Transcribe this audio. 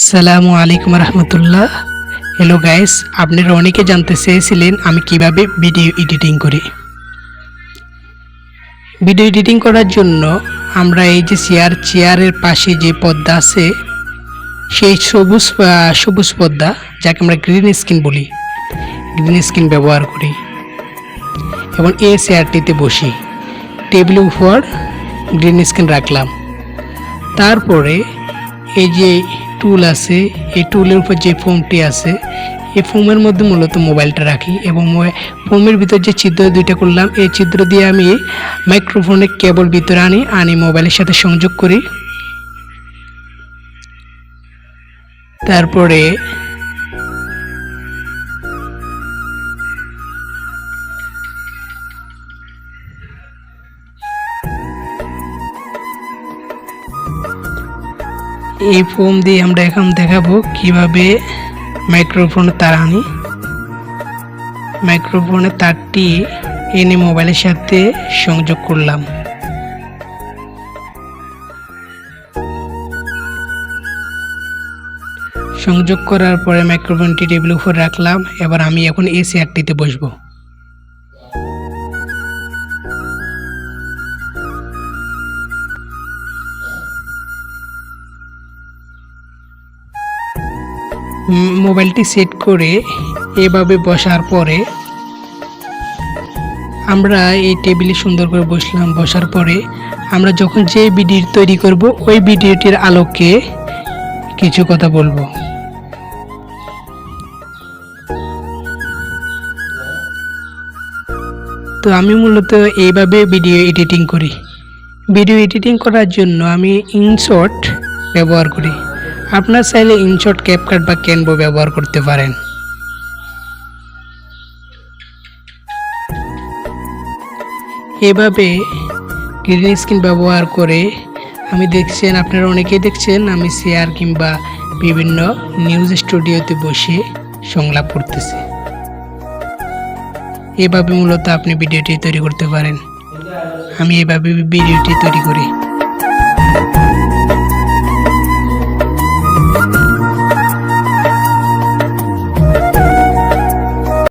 আসসালামু আলাইকুম রহমতুল্লাহ। Hello guys, আপনারা অনেকে জানতে চেয়েছিলেন আমি কিভাবে ভিডিও এডিটিং করি। ভিডিও এডিটিং করার জন্য আমরা এই যে চেয়ারের পাশে যে পর্দা আছে, সেই সবুজ পর্দা, যাকে আমরা গ্রিন স্ক্রিন বলি, গ্রিন স্ক্রিন ব্যবহার করি এবং এই চেয়ারটিতে বসি। টেবিলের উপর গ্রিন স্ক্রিন রাখলাম। তারপরে এই যে টুল আছে, এই টুলের উপর যে ফোমটি আছে, এই ফোমের মধ্যে মূলত মোবাইলটা রাখি এবং ফোমের ভিতর যে ছিদ্র দুইটা করলাম, এই ছিদ্র দিয়ে আমি মাইক্রোফোনের কেবল ভিতরে আনি মোবাইলের সাথে সংযোগ করি। তারপরে এই ফোম দিয়ে আমরা এখন দেখাবো কিভাবে মাইক্রোফোনের তার আনি। মাইক্রোফোনের তারটি এনে মোবাইলের সাথে সংযোগ করলাম। সংযোগ করার পরে মাইক্রোফোনটি টেবিলের উপর রাখলাম। এবার আমি এখন এই চেয়ারটিতে বসবো। মোবাইলটি সেট করে এভাবে বসার পরে আমরা এই টেবিলে সুন্দর করে বসলাম। বসার পরে আমরা যখন যে ভিডিও তৈরি করব, ওই ভিডিওটির আলোকে কিছু কথা বলবো। তো আমি মূলত এইভাবে ভিডিও এডিটিং করি। ভিডিও এডিটিং করার জন্য আমি ইনশট ব্যবহার করি। আপনার চাইলে ইনশট, ক্যাপকাট বা ক্যানভা ব্যবহার করতে পারেন। এভাবে গ্রিন স্ক্রিন ব্যবহার করে আপনারা অনেকেই দেখছেন আমি চেয়ার কিংবা বিভিন্ন নিউজ স্টুডিওতে বসে সংলাপ করতেছি। এভাবে মূলত আপনি ভিডিওটি তৈরি করতে পারেন। আমি এভাবে ভিডিওটি তৈরি করি।